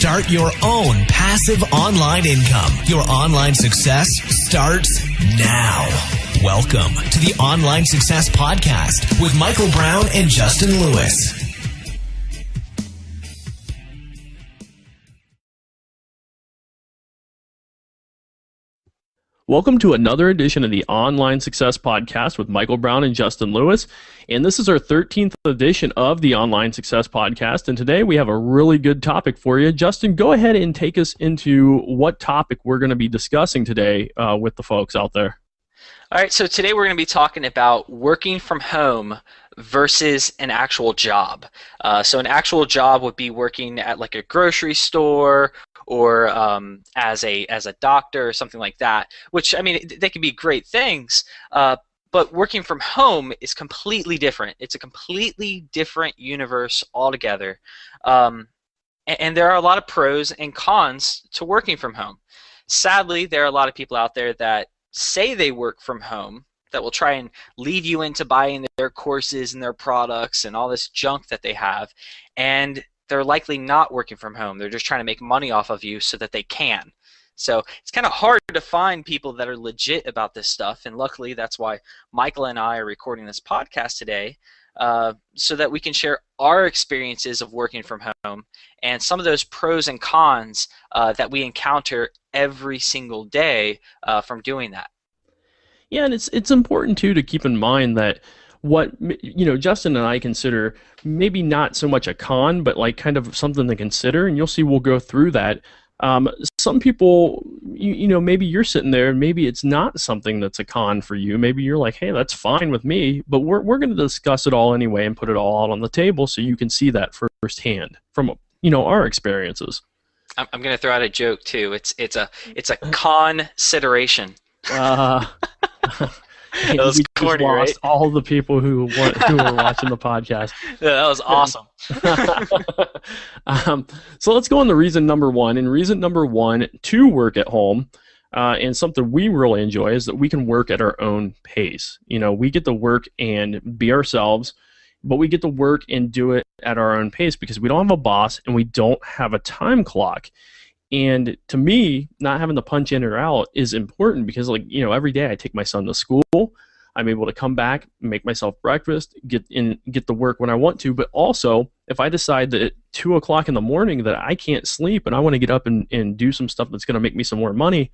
Start your own passive online income. Your online success starts now. Welcome to the Online Success Podcast with Michael Brown and Justin Lewis. Welcome to another edition of the Online Success Podcast with Michael Brown and Justin Lewis. And this is our 13th edition of the Online Success Podcast. And today we have a really good topic for you. Justin, go ahead and take us into what topic we're going to be discussing today with the folks out there. All right, so today we're going to be talking about working from home versus an actual job. So an actual job would be working at like a grocery store or as a doctor or something like that, which, I mean, they can be great things, but working from home is completely different. It's a completely different universe altogether. And there are a lot of pros and cons to working from home. Sadly, there are a lot of people out there that say they work from home that will try and lead you into buying their courses and their products and all this junk that they have, and they're likely not working from home. They're just trying to make money off of you so that they can. So it's kind of hard to find people that are legit about this stuff, and luckily that's why Michael and I are recording this podcast today, so that we can share our experiences of working from home and some of those pros and cons that we encounter every single day from doing that. Yeah, and it's important too to keep in mind that what Justin and I consider maybe not so much a con, but like kind of something to consider, and you'll see we'll go through that. Some people, maybe you're sitting there and maybe it's not something that's a con for you. Maybe you're like, hey, that's fine with me, but we're going to discuss it all anyway and put it all out on the table so you can see that firsthand from our experiences. I'm going to throw out a joke too. It's a consideration. That was corny, right? Lost all the people who were watching the podcast. Yeah, that was awesome. So let's go on to reason number one. And reason number one to work at home, and something we really enjoy, is that we can work at our own pace. We get to work and be ourselves, but we get to work and do it at our own pace because we don't have a boss and we don't have a time clock. And to me, not having to punch in or out is important because, every day I take my son to school. I'm able to come back, make myself breakfast, get to work when I want to. But also, if I decide that at 2 o'clock in the morning that I can't sleep and I want to get up and do some stuff that's going to make me some more money,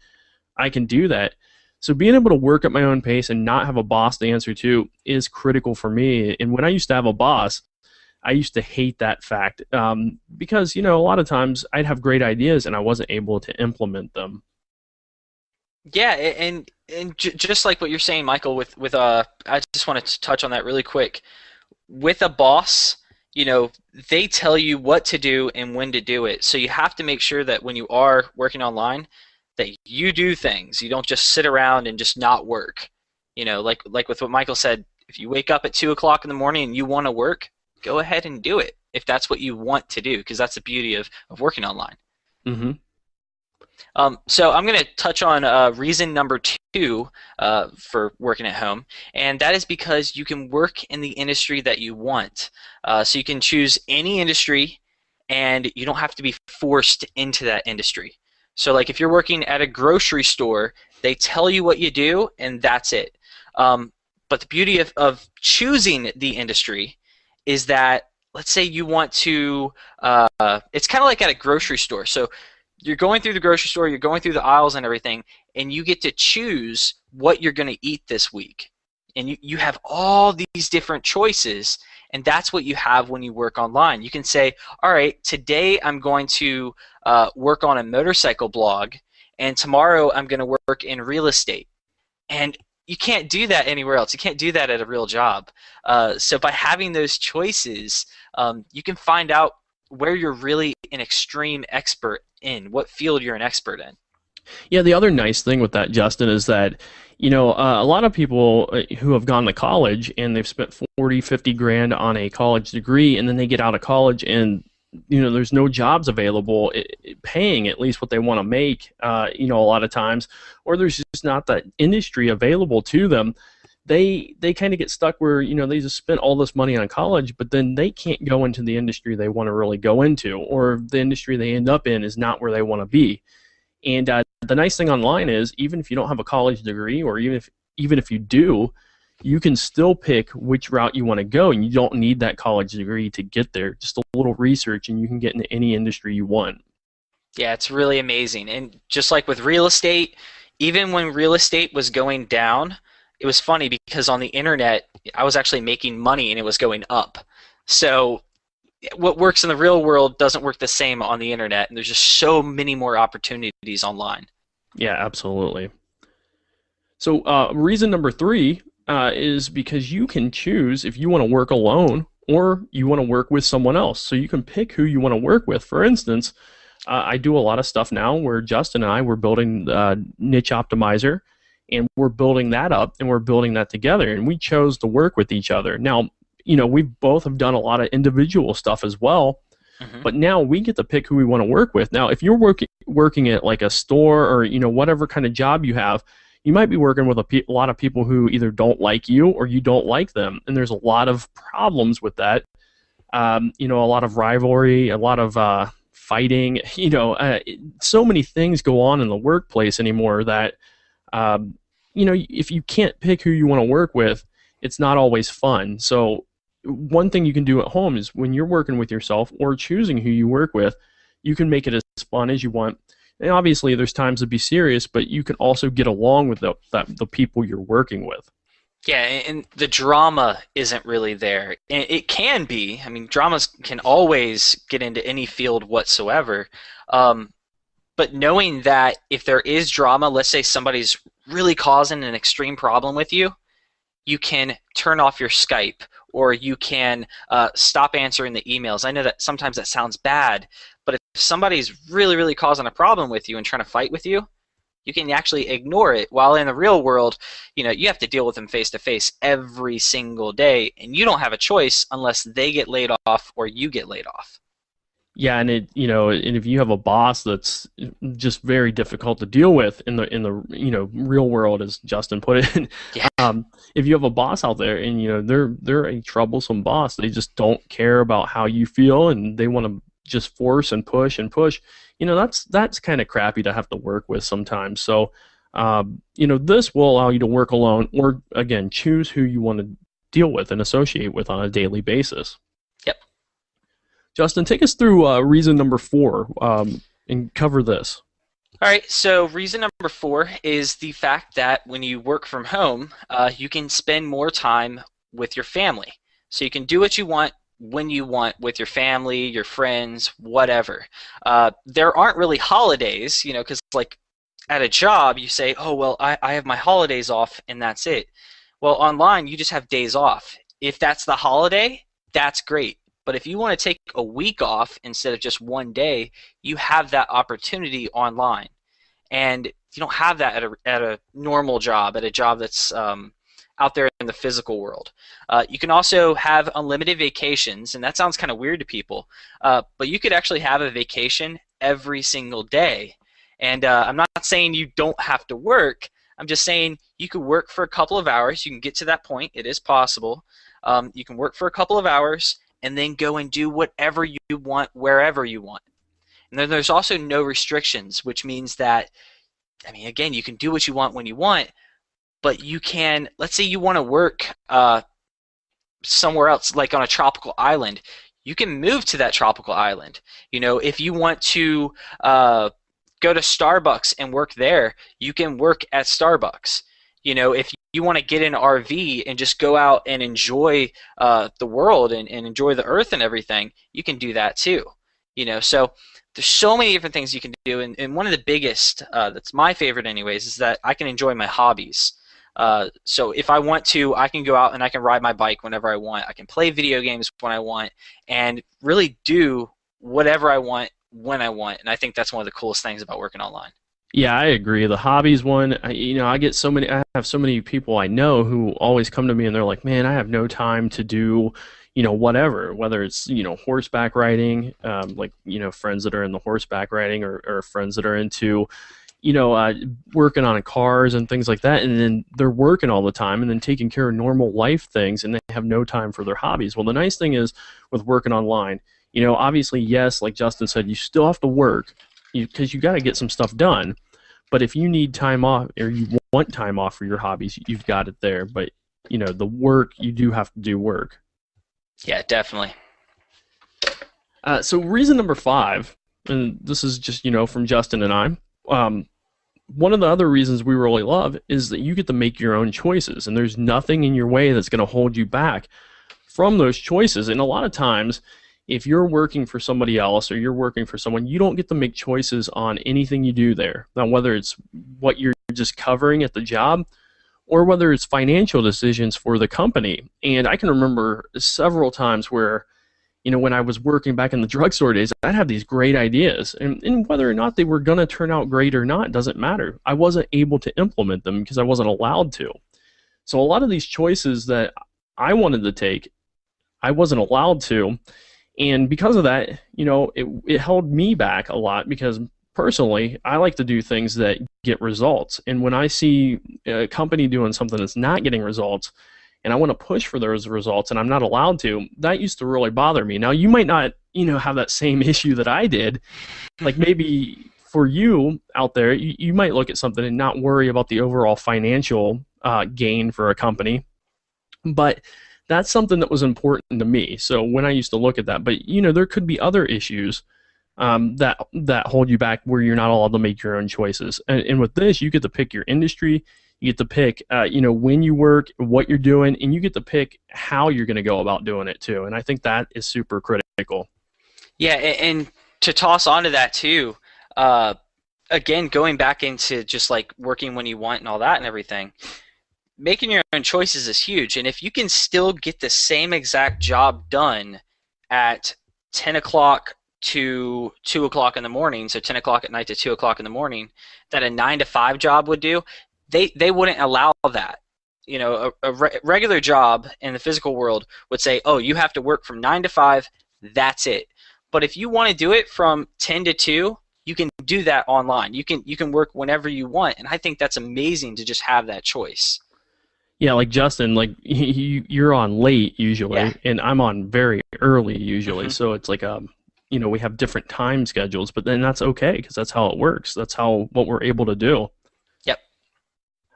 I can do that. So being able to work at my own pace and not have a boss to answer to is critical for me. And when I used to have a boss, I used to hate that fact because, a lot of times I'd have great ideas and I wasn't able to implement them. Yeah, and just like what you're saying, Michael, with I just wanted to touch on that really quick. With a boss, they tell you what to do and when to do it. So you have to make sure that when you are working online that you do things. You don't just sit around and just not work. Like with what Michael said, if you wake up at 2 o'clock in the morning and you want to work, go ahead and do it if that's what you want to do, because that's the beauty of working online. Mm-hmm. So I'm going to touch on reason number two for working at home, and that is because you can work in the industry that you want. So you can choose any industry, and you don't have to be forced into that industry. So like if you're working at a grocery store, they tell you what you do, and that's it. But the beauty of choosing the industry is that, let's say you want to, it's kind of like at a grocery store. So you're going through the grocery store, you're going through the aisles and everything, and you get to choose what you're going to eat this week. And you have all these different choices, and that's what you have when you work online. You can say, all right, today I'm going to work on a motorcycle blog, and tomorrow I'm going to work in real estate. And you can't do that anywhere else. You can't do that at a real job. So by having those choices, you can find out where you're really an extreme expert in, what field you're an expert in. Yeah, the other nice thing with that, Justin, is that, a lot of people who have gone to college and they've spent 40, 50 grand on a college degree, and then they get out of college and there's no jobs available paying at least what they want to make, a lot of times, or there's just not that industry available to them. they kind of get stuck where, they just spent all this money on college, but then they can't go into the industry they want to really go into, or the industry they end up in is not where they want to be. And the nice thing online is, even if you don't have a college degree, or even if you do, you can still pick which route you want to go, and you don't need that college degree to get there. Just a little research, and you can get into any industry you want. Yeah, it's really amazing. And just like with real estate, even when real estate was going down, it was funny because on the internet, I was actually making money and it was going up. So what works in the real world doesn't work the same on the internet, and there's just so many more opportunities online. Yeah, absolutely. So reason number 3 is because you can choose if you want to work alone or you want to work with someone else. So you can pick who you want to work with. For instance, I do a lot of stuff now where Justin and I, we're building Niche Optimizer, and we're building that up, and we're building that together, and we chose to work with each other. Now, we both have done a lot of individual stuff as well, but now we get to pick who we want to work with. Now, if you're working at like a store, or whatever kind of job you have, you might be working with a lot of people who either don't like you or you don't like them, and there's a lot of problems with that. A lot of rivalry, a lot of fighting. So many things go on in the workplace anymore that if you can't pick who you want to work with, it's not always fun. So one thing you can do at home is, when you're working with yourself or choosing who you work with, you can make it as fun as you want. And obviously there's times to be serious, but you can also get along with the people you're working with. Yeah, and the drama isn't really there. And it can be. I mean, dramas can always get into any field whatsoever. But knowing that if there is drama, let's say somebody's really causing an extreme problem with you, you can turn off your Skype, or you can stop answering the emails. I know that sometimes that sounds bad, but if somebody's really, really causing a problem with you and trying to fight with you, you can actually ignore it. While in the real world, you have to deal with them face to face every single day, and you don't have a choice unless they get laid off or you get laid off. Yeah, and and if you have a boss that's just very difficult to deal with in the real world, as Justin put it, Yeah. If you have a boss out there and they're a troublesome boss, they just don't care about how you feel, and they want to just force and push and push. That's kind of crappy to have to work with sometimes. So, this will allow you to work alone, or again, choose who you want to deal with and associate with on a daily basis. Yep. Justin, take us through reason number 4 and cover this. All right, so reason number 4 is the fact that when you work from home, you can spend more time with your family. So you can do what you want when you want with your family, your friends, whatever. There aren't really holidays, because like at a job you say, oh, well, I have my holidays off and that's it. Well, online you just have days off. If that's the holiday, that's great. But if you want to take a week off instead of just one day, you have that opportunity online. And you don't have that at a normal job, at a job that's out there in the physical world. You can also have unlimited vacations, and that sounds kind of weird to people, but you could actually have a vacation every single day. And I'm not saying you don't have to work. I'm just saying you could work for a couple of hours. You can get to that point. It is possible. You can work for a couple of hours and then go and do whatever you want, wherever you want. And then there's also no restrictions, which means that, again, you can do what you want when you want, but you can, let's say you want to work somewhere else, like on a tropical island, you can move to that tropical island. If you want to go to Starbucks and work there, you can work at Starbucks. If you want to get an RV and just go out and enjoy the world and enjoy the earth and everything, you can do that too. So there's so many different things you can do, and one of the biggest, that's my favorite anyways, is that I can enjoy my hobbies. So if I want to, I can go out and I can ride my bike whenever I want. I can play video games when I want, and really do whatever I want when I want. And I think that's one of the coolest things about working online. Yeah, I agree. The hobbies one, I have so many people I know who always come to me and they're like, man, I have no time to do, whatever, whether it's, horseback riding, friends that are in the horseback riding, or friends that are into, working on cars and things like that, and then they're working all the time and then taking care of normal life things, and they have no time for their hobbies. Well, the nice thing is with working online, obviously, yes, like Justin said, you still have to work because you got to get some stuff done. But if you need time off or you want time off for your hobbies, you've got it there. But, the work, you do have to do work. Yeah, definitely. So reason number 5, and this is just, from Justin and I, one of the other reasons we really love is that you get to make your own choices, and there's nothing in your way that's going to hold you back from those choices. And a lot of times, if you're working for somebody else or you're working for someone, you don't get to make choices on anything you do there. Now, whether it's what you're just covering at the job or whether it's financial decisions for the company. And I can remember several times where, when I was working back in the drugstore days, I'd have these great ideas. And whether or not they were going to turn out great or not doesn't matter. I wasn't able to implement them because I wasn't allowed to. So a lot of these choices that I wanted to take, I wasn't allowed to. And because of that, it held me back a lot because personally, I like to do things that get results. And when I see a company doing something that's not getting results and I want to push for those results and I'm not allowed to, that used to really bother me. Now, you might not, have that same issue that I did. Like maybe for you out there, you might look at something and not worry about the overall financial gain for a company. But that's something that was important to me. So when I used to look at that, but there could be other issues that hold you back where you're not allowed to make your own choices. And with this, you get to pick your industry, you get to pick when you work, what you're doing, and you get to pick how you're going to go about doing it too. And I think that is super critical. Yeah, and to toss onto that too, again, going back into just like working when you want and all that and everything. Making your own choices is huge, and if you can still get the same exact job done at 10 o'clock to 2 o'clock in the morning, so 10 o'clock at night to 2 o'clock in the morning, that a 9 to 5 job would do, they wouldn't allow that. A regular job in the physical world would say, oh, you have to work from 9 to 5, that's it. But if you want to do it from 10 to 2, you can do that online. You can work whenever you want, and I think that's amazing to just have that choice. Yeah, like Justin, like you're on late usually, Yeah. and I'm on very early usually. Mm-hmm. So it's like we have different time schedules, but then that's okay because that's how it works. That's what we're able to do. Yep.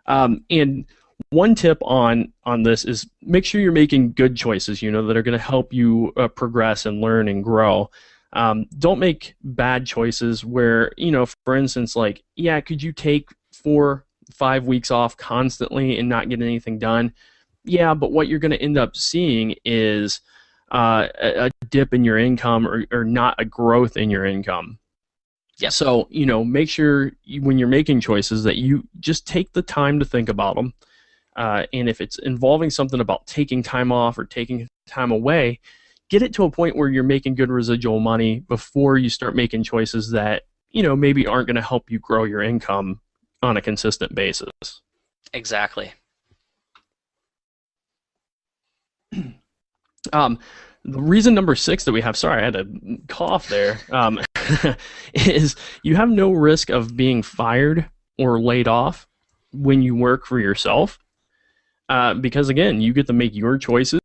And one tip on this is make sure you're making good choices, that are going to help you progress and learn and grow. Don't make bad choices where, for instance, like, could you take 4-5 weeks off constantly and not get anything done? Yeah, but what you're going to end up seeing is a dip in your income or not a growth in your income. Yeah. So, make sure when you're making choices that you just take the time to think about them. And if it's involving something about taking time off or taking time away, get it to a point where you're making good residual money before you start making choices that, maybe aren't going to help you grow your income on a consistent basis. Exactly. The reason number 6 that we have, sorry, I had a cough there, is you have no risk of being fired or laid off when you work for yourself. Because again, you get to make your choices.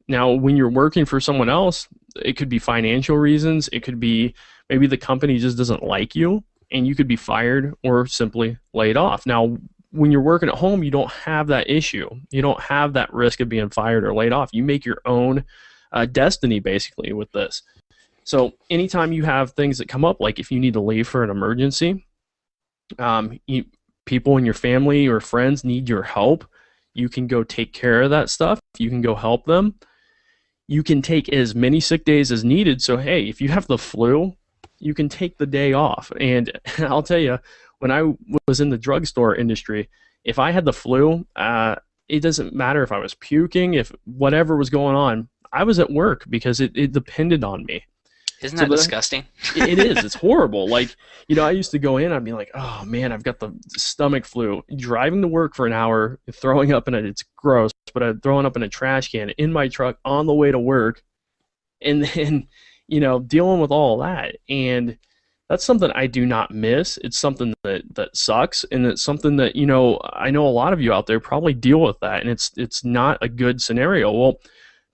Now, when you're working for someone else, it could be financial reasons. It could be maybe the company just doesn't like you and you could be fired or simply laid off. Now, when you're working at home, you don't have that issue. You don't have that risk of being fired or laid off. You make your own destiny, basically, with this. So anytime you have things that come up, like if you need to leave for an emergency, people in your family or friends need your help, you can go take care of that stuff. You can go help them. You can take as many sick days as needed. So, hey, if you have the flu, you can take the day off. And I'll tell you, when I was in the drugstore industry, if I had the flu, it doesn't matter if I was puking, if whatever was going on, I was at work because it depended on me. Isn't that disgusting? It is. It's horrible. Like, I used to go in, I'd be like, oh man, I've got the stomach flu. Driving to work for an hour, throwing up in it, it's gross, but I'm throwing up in a trash can in my truck on the way to work. And then, dealing with all that. And That's something I do not miss. It's something that sucks, and it's something that, I know a lot of you out there probably deal with that, and it's not a good scenario. Well,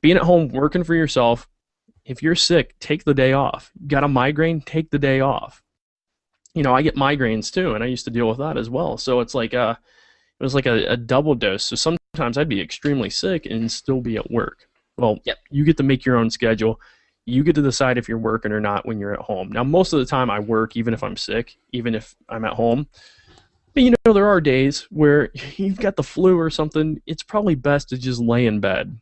being at home working for yourself, if you're sick, take the day off. Got a migraine, take the day off. I get migraines too, and I used to deal with that as well. So it's like it was like a double dose. So sometimes I'd be extremely sick and still be at work. Well, Yep. you get to make your own schedule. You get to decide if you're working or not when you're at home. Now, most of the time I work, even if I'm sick, even if I'm at home. But there are days where you've got the flu or something. It's probably best to just lay in bed.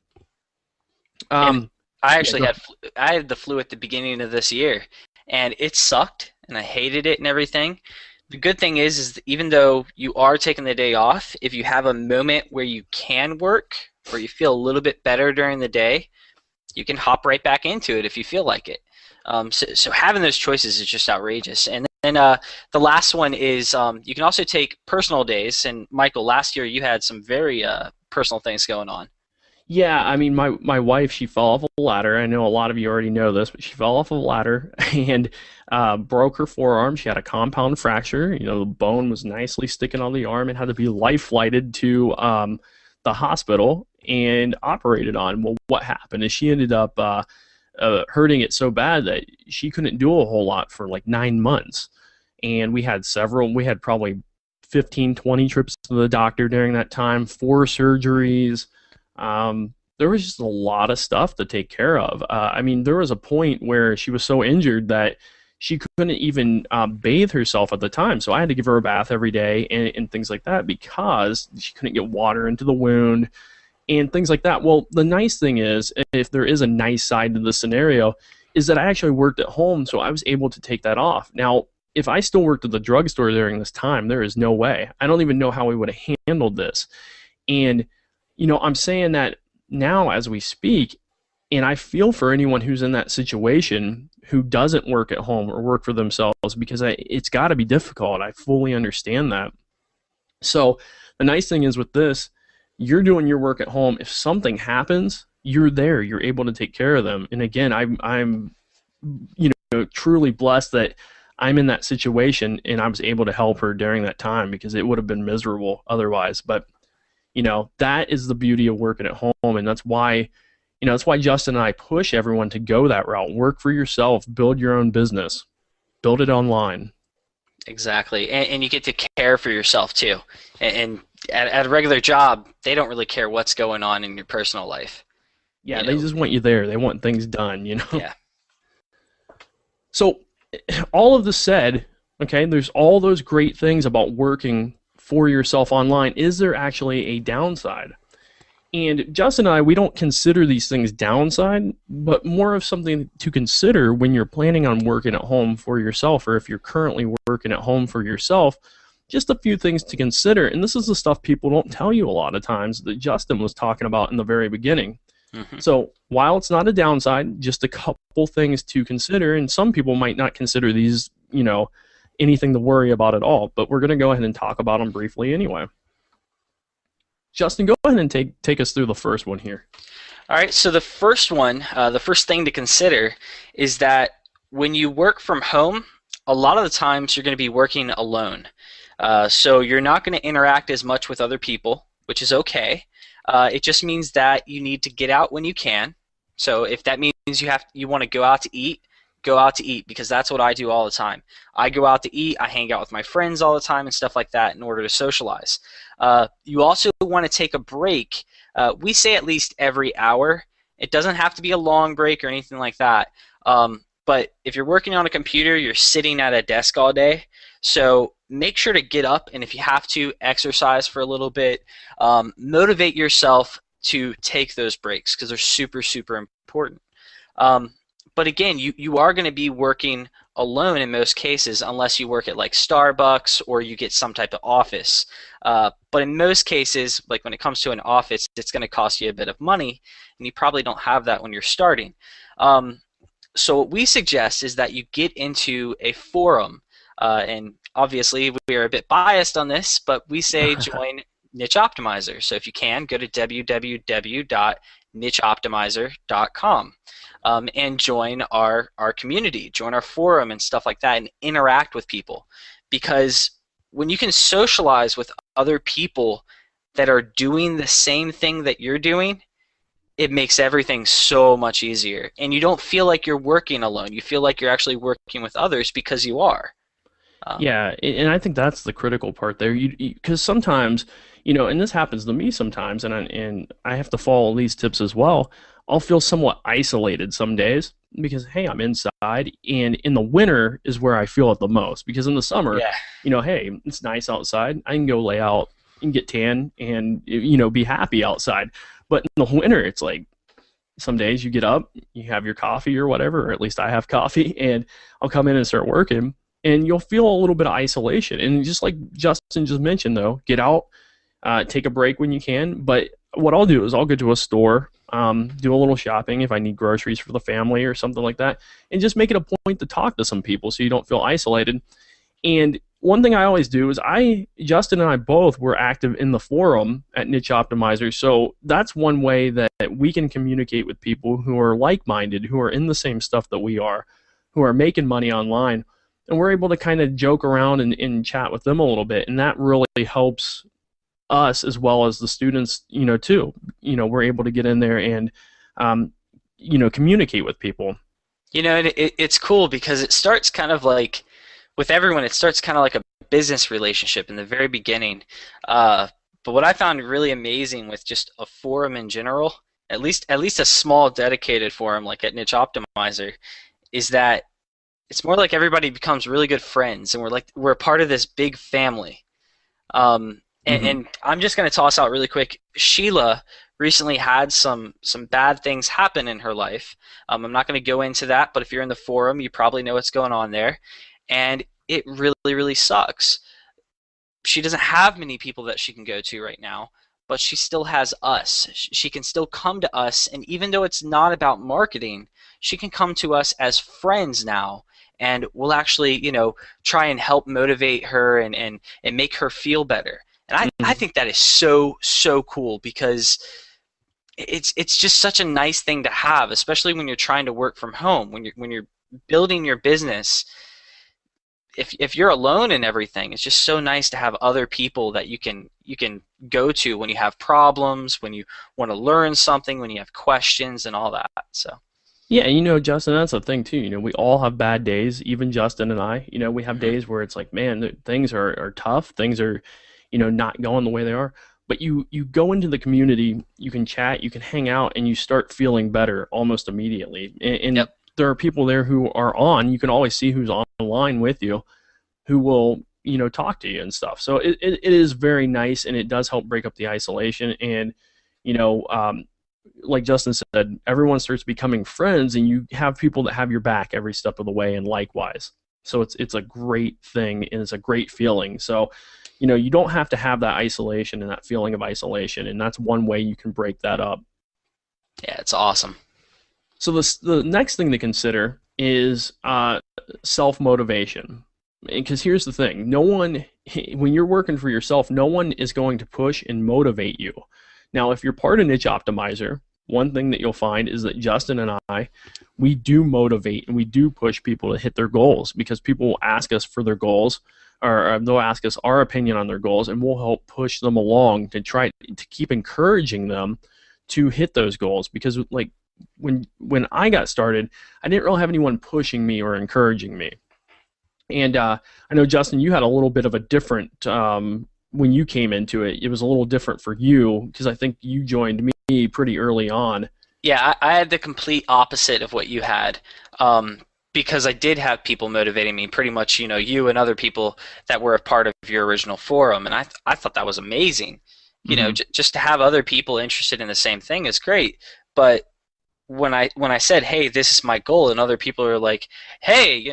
And I Yeah, actually I had the flu at the beginning of this year, and it sucked, and I hated it and everything. The good thing is that even though you are taking the day off, if you have a moment where you can work, or you feel a little bit better during the day, you can hop right back into it if you feel like it. So having those choices is just outrageous. And then the last one is you can also take personal days. And Michael, last year you had some very personal things going on. Yeah, I mean, my wife, she fell off a ladder. I know a lot of you already know this, but she fell off a ladder and broke her forearm. She had a compound fracture. The bone was nicely sticking on the arm and had to be life flighted to the hospital and operated on. Well, what happened is she ended up hurting it so bad that she couldn't do a whole lot for like 9 months. And we had probably 15, 20 trips to the doctor during that time, 4 surgeries. There was just a lot of stuff to take care of. I mean, there was a point where she was so injured that she couldn't even bathe herself at the time. So I had to give her a bath every day and things like that because she couldn't get water into the wound and things like that. Well, the nice thing is, if there is a nice side to the scenario, is that I actually worked at home, so I was able to take that off. Now, if I still worked at the drugstore during this time, there is no way. I don't even know how we would have handled this. And I'm saying that now as we speak, and I feel for anyone who's in that situation who doesn't work at home or work for themselves, because it's got to be difficult. I fully understand that. So the nice thing is with this, you're doing your work at home. If something happens, you're there. You're able to take care of them. And again, I'm truly blessed that I'm in that situation and I was able to help her during that time, because it would have been miserable otherwise. But that is the beauty of working at home, and that's why Justin and I push everyone to go that route. Work for yourself, build your own business, build it online. Exactly, and you get to care for yourself too. And at a regular job, they don't really care what's going on in your personal life. Yeah, they just want you there. They want things done, Yeah. So all of this said, okay, there's all those great things about working for yourself online. Is there actually a downside? And Justin and I, we don't consider these things downside, but more of something to consider when you're planning on working at home for yourself, or if you're currently working at home for yourself. Just a few things to consider, and this is the stuff people don't tell you a lot of times that Justin was talking about in the very beginning. Mm-hmm. So while it's not a downside, just a couple things to consider, and some people might not consider these, anything to worry about at all, but we're going to go ahead and talk about them briefly anyway. Justin, go ahead and take us through the first one here. All right, so the first one, the first thing to consider is that when you work from home, a lot of the times you're going to be working alone. So you're not going to interact as much with other people, which is okay. It just means that you need to get out when you can. So if that means you want to go out to eat, go out to eat, because that's what I do all the time. I go out to eat, I hang out with my friends all the time and stuff like that in order to socialize. You also want to take a break. We say at least every hour. It doesn't have to be a long break or anything like that. But if you're working on a computer, you're sitting at a desk all day. So make sure to get up, and if you have to, exercise for a little bit. Motivate yourself to take those breaks, because they're super, super important. But again, you are going to be working alone in most cases, unless you work at like Starbucks or you get some type of office. But in most cases, like when it comes to an office, it's going to cost you a bit of money, and you probably don't have that when you're starting. So what we suggest is that you get into a forum, and obviously we are a bit biased on this, but we say join Niche Optimizer. So if you can, go to www.nicheoptimizer.com. and join our community, join our forum and stuff like that, and interact with people. Because when you can socialize with other people that are doing the same thing that you're doing, it makes everything so much easier. And you don't feel like you're working alone. You feel like you're actually working with others because you are. Yeah, and I think that's the critical part there. You because sometimes, and this happens to me sometimes, and I have to follow these tips as well. I'll feel somewhat isolated some days because hey, I'm inside, and in the winter is where I feel it the most. Because in the summer, Yeah. hey, it's nice outside. I can go lay out and get tan and be happy outside. But in the winter, it's like some days you get up, you have your coffee or whatever, or at least I have coffee, and I'll come in and start working, and you'll feel a little bit of isolation. And just like Justin just mentioned, though, get out, take a break when you can. But what I'll do is I'll go to a store, do a little shopping if I need groceries for the family or something like that, and just make it a point to talk to some people so you don't feel isolated. And one thing I always do is Justin and I both were active in the forum at Niche Optimizer. So that's one way that we can communicate with people who are like-minded, who are in the same stuff that we are, who are making money online. And we're able to kind of joke around and chat with them a little bit. And that really helps us as well as the students, too. We're able to get in there and, communicate with people. It's cool because it starts kind of like, with everyone, it starts kind of like a business relationship in the very beginning. But what I found really amazing with just a forum in general, at least a small dedicated forum like at Niche Optimizer, is that it's more like everybody becomes really good friends, and we're a part of this big family. And I'm just going to toss out really quick. Sheila recently had some bad things happen in her life. I'm not going to go into that, but if you're in the forum, you probably know what's going on there. And it really, really sucks. She doesn't have many people that she can go to right now, but she still has us. She can still come to us, and even though it's not about marketing, she can come to us as friends now, and we'll actually, try and help motivate her and make her feel better. And I think that is so, so cool because it's just such a nice thing to have, especially when you're trying to work from home, when you're building your business. If you're alone and everything, it's just so nice to have other people that you can go to when you have problems, when you want to learn something, when you have questions and all that. So yeah, Justin, that's the thing too. We all have bad days, even Justin and I. We have days where it's like, man, things are tough, things are, not going the way they are. But you go into the community, you can chat, you can hang out, and you start feeling better almost immediately. And Yep. There are people there who are on. You can always see who's online with you, who will talk to you and stuff. So it is very nice, and it does help break up the isolation. And like Justin said, everyone starts becoming friends, and you have people that have your back every step of the way, and likewise. So it's a great thing, and it's a great feeling. So you don't have to have that isolation and that feeling of isolation, and that's one way you can break that up. Yeah, it's awesome. So the next thing to consider is self-motivation. Because here's the thing, when you're working for yourself, no one is going to push and motivate you. Now, if you're part of Niche Optimizer, one thing that you'll find is that Justin and I, we do motivate and we do push people to hit their goals, because people will ask us for their goals, or they'll ask us our opinion on their goals, and we'll help push them along to try to keep encouraging them to hit those goals. Because like when I got started, I didn't really have anyone pushing me or encouraging me. And I know, Justin, you had a little bit of a different, when you came into it, it was a little different for you, because I think you joined me pretty early on. Yeah, I had the complete opposite of what you had, because I did have people motivating me, pretty much, you and other people that were a part of your original forum, and I thought that was amazing. Just to have other people interested in the same thing is great, but when I said, hey, this is my goal, and other people are like, hey,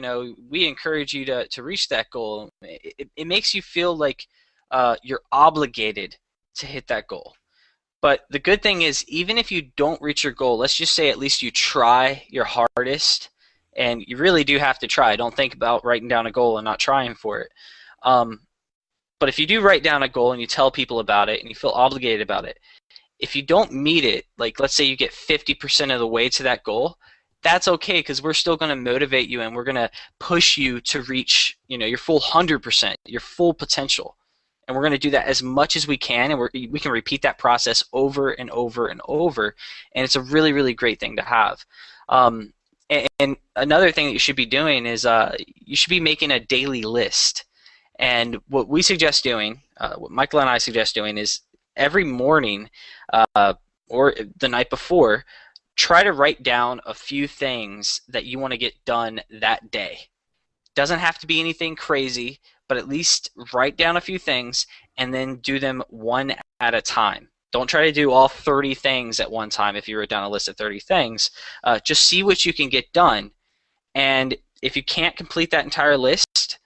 we encourage you to reach that goal, it makes you feel like you're obligated to hit that goal. But the good thing is, even if you don't reach your goal, let's just say at least you try your hardest, and you really do have to try. Don't think about writing down a goal and not trying for it. But if you do write down a goal and you tell people about it and you feel obligated about it, if you don't meet it, like let's say you get 50% of the way to that goal, that's okay, because we're still going to motivate you and we're going to push you to reach, your full 100%, your full potential. And we're going to do that as much as we can, and we can repeat that process over and over and over. And it's a really, really great thing to have. And another thing that you should be doing is you should be making a daily list. And what we suggest doing, what Michael and I suggest doing, is every morning or the night before, try to write down a few things that you want to get done that day. Doesn't have to be anything crazy, but at least write down a few things and then do them one at a time. Don't try to do all 30 things at one time if you wrote down a list of 30 things. Just see what you can get done. And if you can't complete that entire list,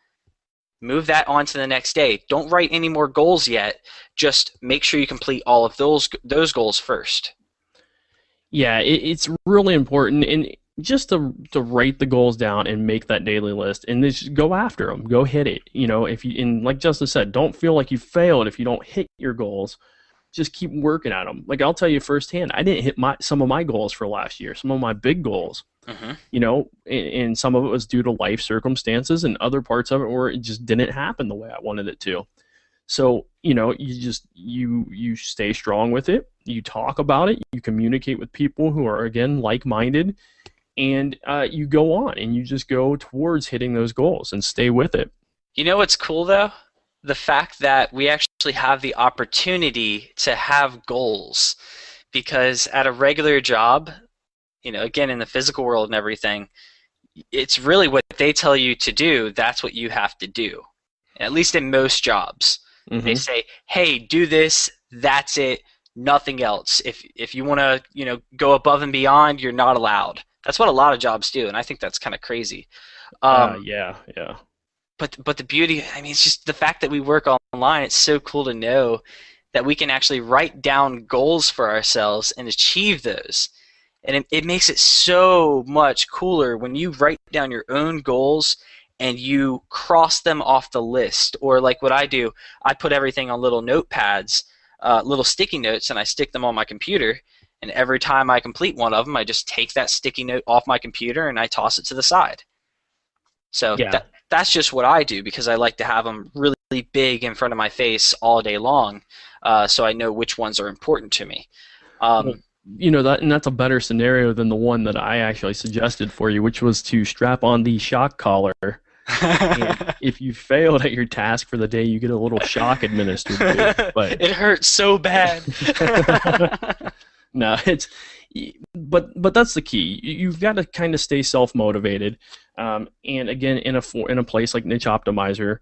move that on to the next day. Don't write any more goals yet. Just make sure you complete all of those goals first. Yeah, it's really important, and just to write the goals down and make that daily list, and just go after them, go hit it. If you, and like Justin said, don't feel like you failed if you don't hit your goals. Just keep working at them. Like, I'll tell you firsthand, I didn't hit some of my goals for last year, some of my big goals. And some of it was due to life circumstances, and other parts of it where it just didn't happen the way I wanted it to. So, you stay strong with it, you talk about it, you communicate with people who are, again, like-minded, and you go on and you just go towards hitting those goals and stay with it. You know what's cool, though? The fact that we actually have the opportunity to have goals, because at a regular job, again, in the physical world and everything, it's really what they tell you to do, that's what you have to do. At least in most jobs. Mm-hmm. They say, hey, do this, that's it, nothing else. If you want to, go above and beyond, you're not allowed. That's what a lot of jobs do, and I think that's kind of crazy. Yeah. But the beauty, it's just the fact that we work online. It's so cool to know that we can actually write down goals for ourselves and achieve those. And it makes it so much cooler when you write down your own goals and you cross them off the list. Or like what I do, I put everything on little notepads, little sticky notes, and I stick them on my computer. And every time I complete one of them, I just take that sticky note off my computer and I toss it to the side. So yeah. That's just what I do, because I like to have them really big in front of my face all day long, so I know which ones are important to me. That's a better scenario than the one that I actually suggested for you, which was to strap on the shock collar. And if you failed at your task for the day, you get a little shock administered to you. But it hurts so bad. No, but that's the key. You've got to kind of stay self-motivated. And again, in a place like Niche Optimizer,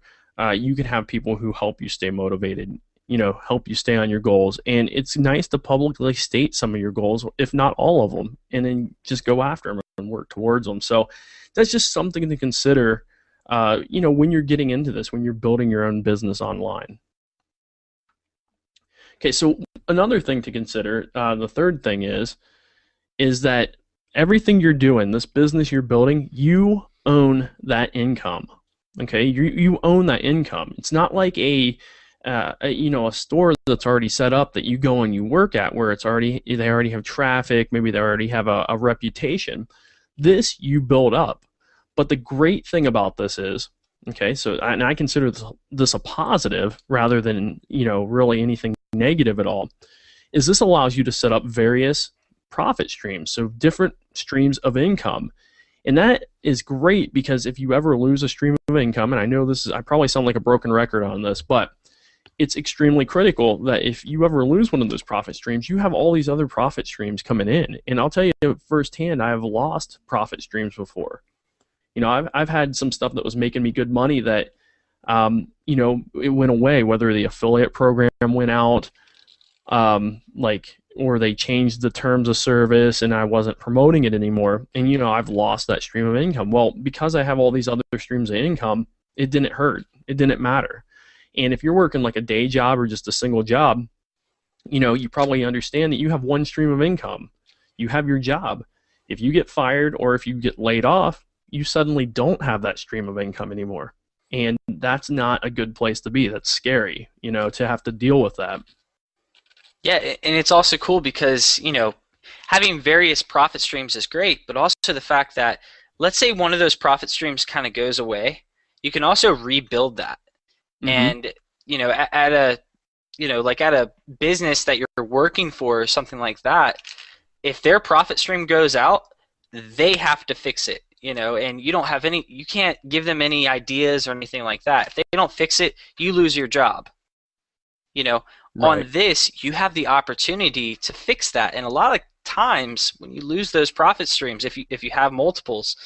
you can have people who help you stay motivated, help you stay on your goals. And it's nice to publicly state some of your goals, if not all of them, and then just go after them and work towards them. So that's just something to consider, when you're getting into this, when you're building your own business online. Okay, so another thing to consider, the third thing is that everything you're doing, this business you're building, you own that income. Okay, you own that income. It's not like a store that's already set up that you go and you work at, where they already have traffic, maybe they already have a reputation. This you build up. But the great thing about this is, okay, so and I consider this a positive rather than really anything negative at all, is this allows you to set up various profit streams, so different streams of income. And that is great, because if you ever lose a stream of income, and I know I probably sound like a broken record on this, but it's extremely critical that if you ever lose one of those profit streams, you have all these other profit streams coming in. And I'll tell you firsthand, I have lost profit streams before. I've had some stuff that was making me good money that, it went away, whether the affiliate program went out, or they changed the terms of service and I wasn't promoting it anymore. And, I've lost that stream of income. Well, because I have all these other streams of income, it didn't hurt. It didn't matter. And if you're working like a day job or just a single job, you probably understand that you have one stream of income. You have your job. If you get fired or if you get laid off, you suddenly don't have that stream of income anymore. And that's not a good place to be. That's scary, to have to deal with that. Yeah, and it's also cool because, having various profit streams is great, but also the fact that, let's say one of those profit streams kind of goes away, you can also rebuild that. Mm-hmm. And at a like at a business that you're working for or something like that, if their profit stream goes out, they have to fix it. And you can't give them any ideas or anything like that. If they don't fix it, you lose your job. On Right. this, you have the opportunity to fix that. And a lot of times when you lose those profit streams, if you have multiples,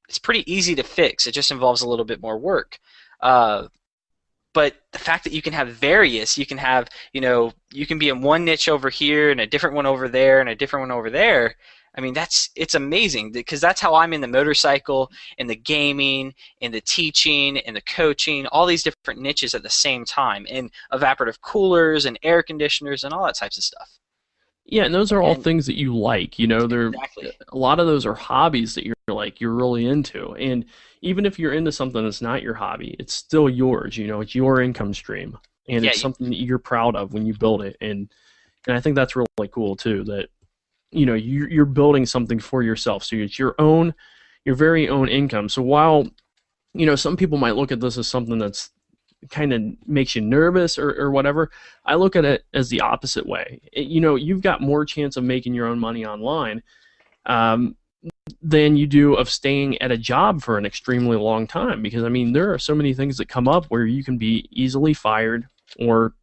it's pretty easy to fix. It just involves a little bit more work. But the fact that you can have various, you can have, you can be in one niche over here and a different one over there and a different one over there. I mean, it's amazing, because that's how I'm in the motorcycle, in the gaming, in the teaching, in the coaching, all these different niches at the same time, and evaporative coolers and air conditioners and all that types of stuff. Yeah, and those are all And things that you like. They're exactly. a lot of those are hobbies that you're really into. And even if you're into something that's not your hobby, it's still yours. It's your income stream, and Yeah, it's something that you're proud of when you build it. And I think that's really cool too. That you're building something for yourself, so it's your very own income. So while some people might look at this as something that's kind of makes you nervous or whatever, I look at it as the opposite way. You've got more chance of making your own money online um, than you do of staying at a job for an extremely long time, because there are so many things that come up where you can be easily fired or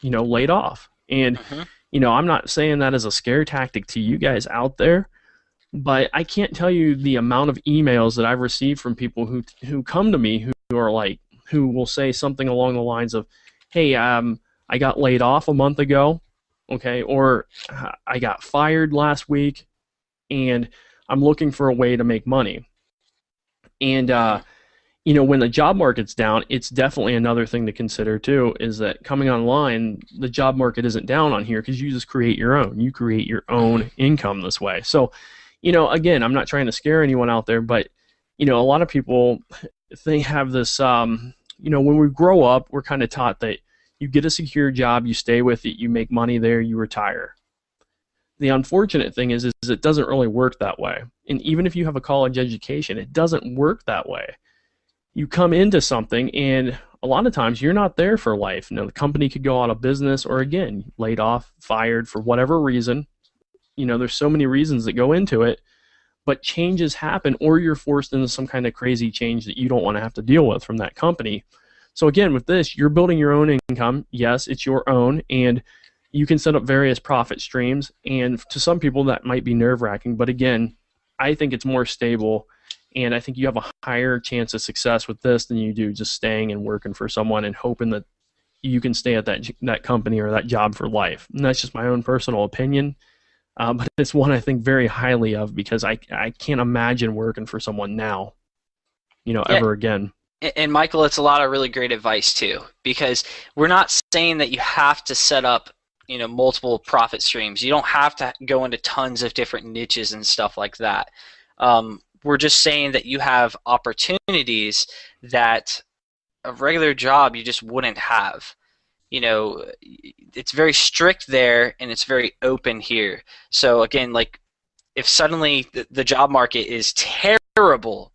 laid off. And hmm I'm not saying that as a scare tactic to you guys out there, but I can't tell you the amount of emails that I've received from people who come to me who are like, who will say something along the lines of, "Hey, I got laid off a month ago, okay, or I got fired last week, and I'm looking for a way to make money." And hmm when the job market's down, it's definitely another thing to consider too, is that coming online, the job market isn't down on here because you just create your own. You create your hmm own income this way. So, again, I'm not trying to scare anyone out there, but, a lot of people, they have this, when we grow up, we're kind of taught that you get a secure job, you stay with it, you make money there, you retire. The unfortunate thing is it doesn't really work that way. And even if you have a college education, it doesn't work that way. You come into something, and a lot of times you're not there for life. The company could go out of business, or again, laid off, fired for whatever reason. There's so many reasons that go into it, but changes happen, or you're forced into some kind of crazy change that you don't want to have to deal with from that company. So again, with this, you're building your own income. Yes, it's your own, and you can set up various profit streams. And to some people, that might be nerve-wracking, but again, I think it's more stable. And I think you have a higher chance of success with this than you do just staying and working for someone and hoping that you can stay at that company or that job for life. And that's just my own personal opinion. But it's one I think very highly of, because I can't imagine working for someone now, Yeah, ever again. and Michael, it's a lot of really great advice too, because we're not saying that you have to set up, multiple profit streams. You don't have to go into tons of different niches and stuff like that. We're just saying that you have opportunities that a regular job you just wouldn't have. It's very strict there, and it's very open here. So again, like, if suddenly the job market is terrible,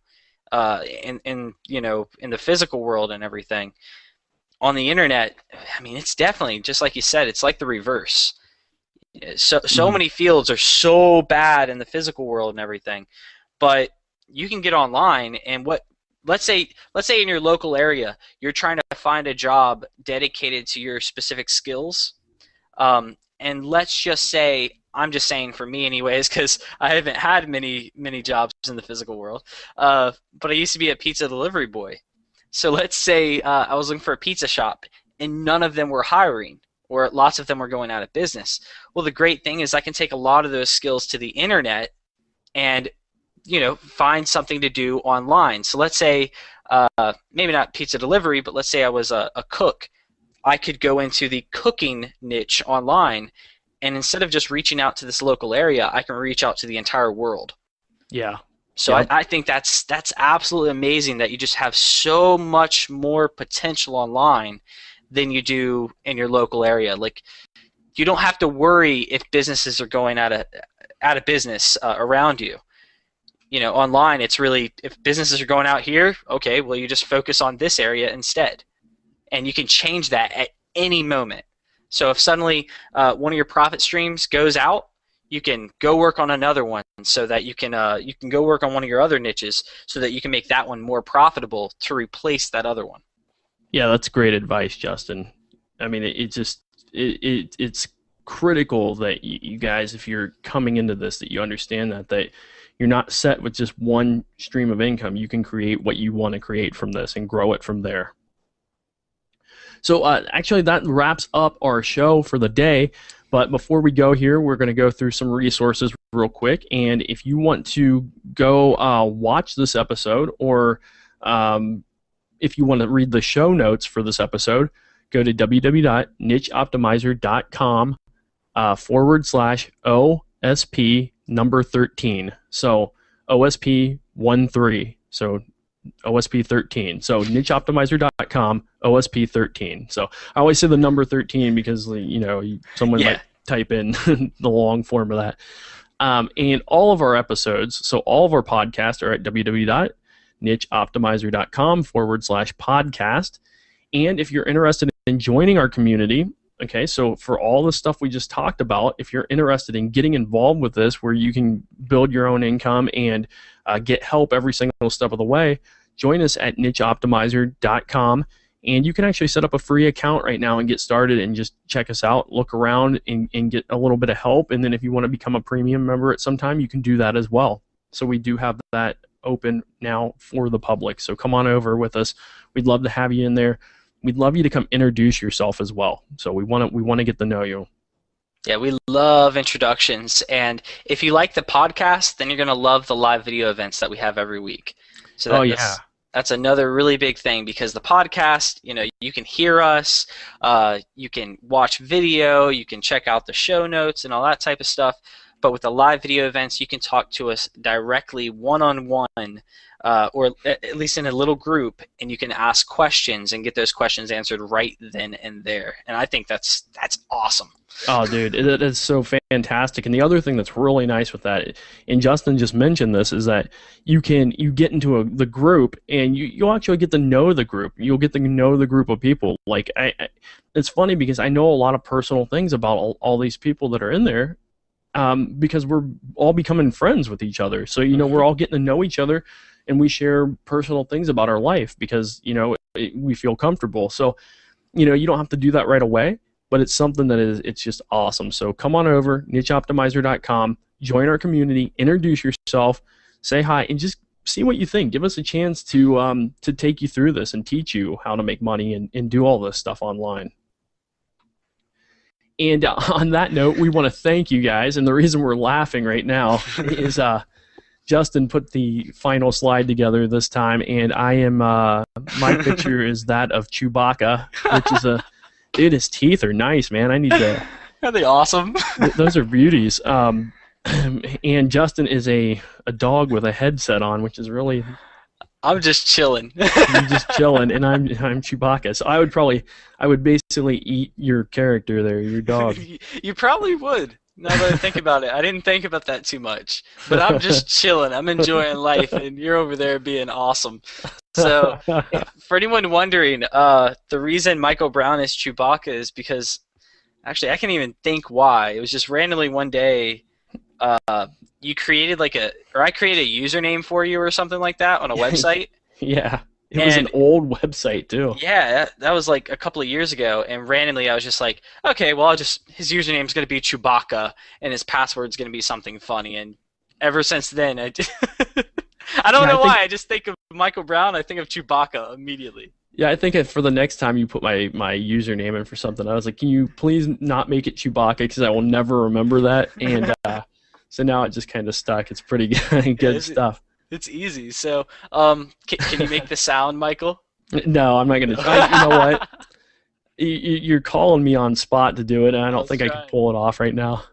in the physical world and everything, on the internet, I mean, it's definitely just like you said. It's like the reverse. So Mhm. many fields are so bad in the physical world and everything, but you can get online, and let's say in your local area you're trying to find a job dedicated to your specific skills. And let's just say, I'm just saying for me anyways, because I haven't had many jobs in the physical world, but I used to be a pizza delivery boy. So let's say I was looking for a pizza shop, and none of them were hiring, or lots of them were going out of business. Well, the great thing is I can take a lot of those skills to the internet and find something to do online. So let's say maybe not pizza delivery, but let's say I was a cook. I could go into the cooking niche online, and instead of just reaching out to this local area, I can reach out to the entire world. Yeah. So I, Yep. I think that's absolutely amazing that you just have so much more potential online than you do in your local area. Like, you don't have to worry if businesses are going out of business around you. Online, it's really, if businesses are going out here, okay, well, you just focus on this area instead. And you can change that at any moment. So if suddenly one of your profit streams goes out, you can go work on another one so that you can go work on one of your other niches so that you can make that one more profitable to replace that other one. Yeah, that's great advice, Justin. I mean, it's critical that you guys, if you're coming into this, that you understand that you're not set with just one stream of income. You can create what you want to create from this and grow it from there. So actually, that wraps up our show for the day. But before we go here, we're going to go through some resources real quick. And if you want to go watch this episode, or if you want to read the show notes for this episode, go to www.nicheoptimizer.com /OSP number 13. So OSP 13. So OSP 13. So nicheoptimizer.com OSP 13. So I always say the number 13 because someone might type in the long form of that. And all of our episodes, so all of our podcasts are at www.nicheoptimizer.com /podcast. And if you're interested in joining our community, okay, so for all the stuff we just talked about, if you're interested in getting involved with this, where you can build your own income and get help every single step of the way, join us at nicheoptimizer.com. And you can actually set up a free account right now and get started and just check us out, look around, and get a little bit of help. And then if you want to become a premium member at some time, you can do that as well. So we do have that open now for the public. So come on over with us. We'd love to have you in there. We'd love you to come introduce yourself as well. So we want to get to know you. Yeah, we love introductions. And if you like the podcast, then you're going to love the live video events that we have every week. So that's another really big thing, because the podcast, you can hear us, you can watch video, you can check out the show notes and all that type of stuff. But with the live video events, you can talk to us directly one-on-one, or at least in a little group, and you can ask questions and get those questions answered right then and there. And I think that's awesome. Oh, dude, it is so fantastic. And the other thing that's really nice with that, and Justin just mentioned this, is that you get into the group, and you'll actually get to know the group. You'll get to know the group of people. Like, it's funny because I know a lot of personal things about all these people that are in there, because we're all becoming friends with each other. So, we're all getting to know each other, and we share personal things about our life because, we feel comfortable. So, you don't have to do that right away, but it's something that it's just awesome. So come on over, nicheoptimizer.com, join our community, introduce yourself, say hi, and just see what you think. Give us a chance to take you through this and teach you how to make money and do all this stuff online. And on that note, we want to thank you guys. And the reason we're laughing right now is Justin put the final slide together this time, and I am my picture is that of Chewbacca, which is dude, his teeth are nice, man. I need to. Are they awesome? Those are beauties. And Justin is a dog with a headset on, which is really. I'm just chilling. You're just chilling, and I'm Chewbacca. So I would basically eat your character there, your dog. You probably would. Now that I think about it, I didn't think about that too much. But I'm just chilling. I'm enjoying life, and you're over there being awesome. So, for anyone wondering, the reason Michael Brown is Chewbacca is because, actually, I can't even think why. It was just randomly one day, you created I created a username for you or something like that on a website. Yeah. It was an old website, too. Yeah, that was like a couple of years ago, and randomly I was just like, okay, well, his username's going to be Chewbacca, and his password's going to be something funny, and ever since then, I don't know why, I just think of Michael Brown, I think of Chewbacca immediately. Yeah, I think for the next time you put my username in for something, I was like, can you please not make it Chewbacca, because I will never remember that, and so now it just kind of stuck. It's pretty good stuff. It's easy. So, can you make the sound, Michael? No, I'm not going to try. You know what? You're calling me on spot to do it, and I don't think I can pull it off right now.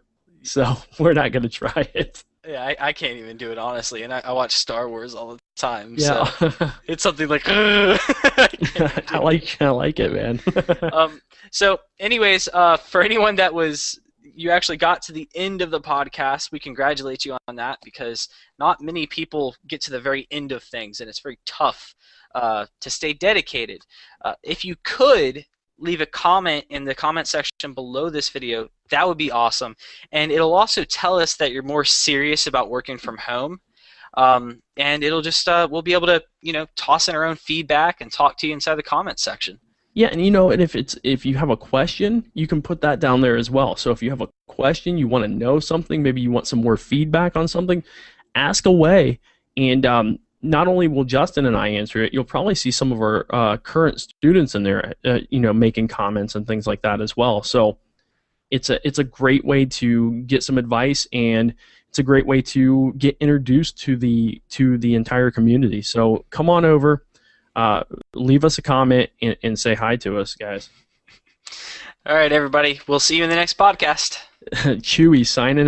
So we're not going to try it. Yeah, I can't even do it honestly, and I watch Star Wars all the time, Yeah. so it's something like I can't even do it. I like it, man. Um, so, anyways, for anyone that was you actually got to the end of the podcast, we congratulate you on that because not many people get to the very end of things, and it's very tough to stay dedicated. If you could leave a comment in the comment section below this video, that would be awesome, and it'll also tell us that you're more serious about working from home. And it'll just we'll be able to toss in our own feedback and talk to you inside the comment section. Yeah, and and if you have a question, you can put that down there as well. So if you have a question, you want to know something, maybe you want some more feedback on something, ask away. And not only will Justin and I answer it, you'll probably see some of our current students in there, making comments and things like that as well. So it's a great way to get some advice, and it's a great way to get introduced to the entire community. So come on over. Leave us a comment and say hi to us, guys. All right, everybody. We'll see you in the next podcast. Chewy signing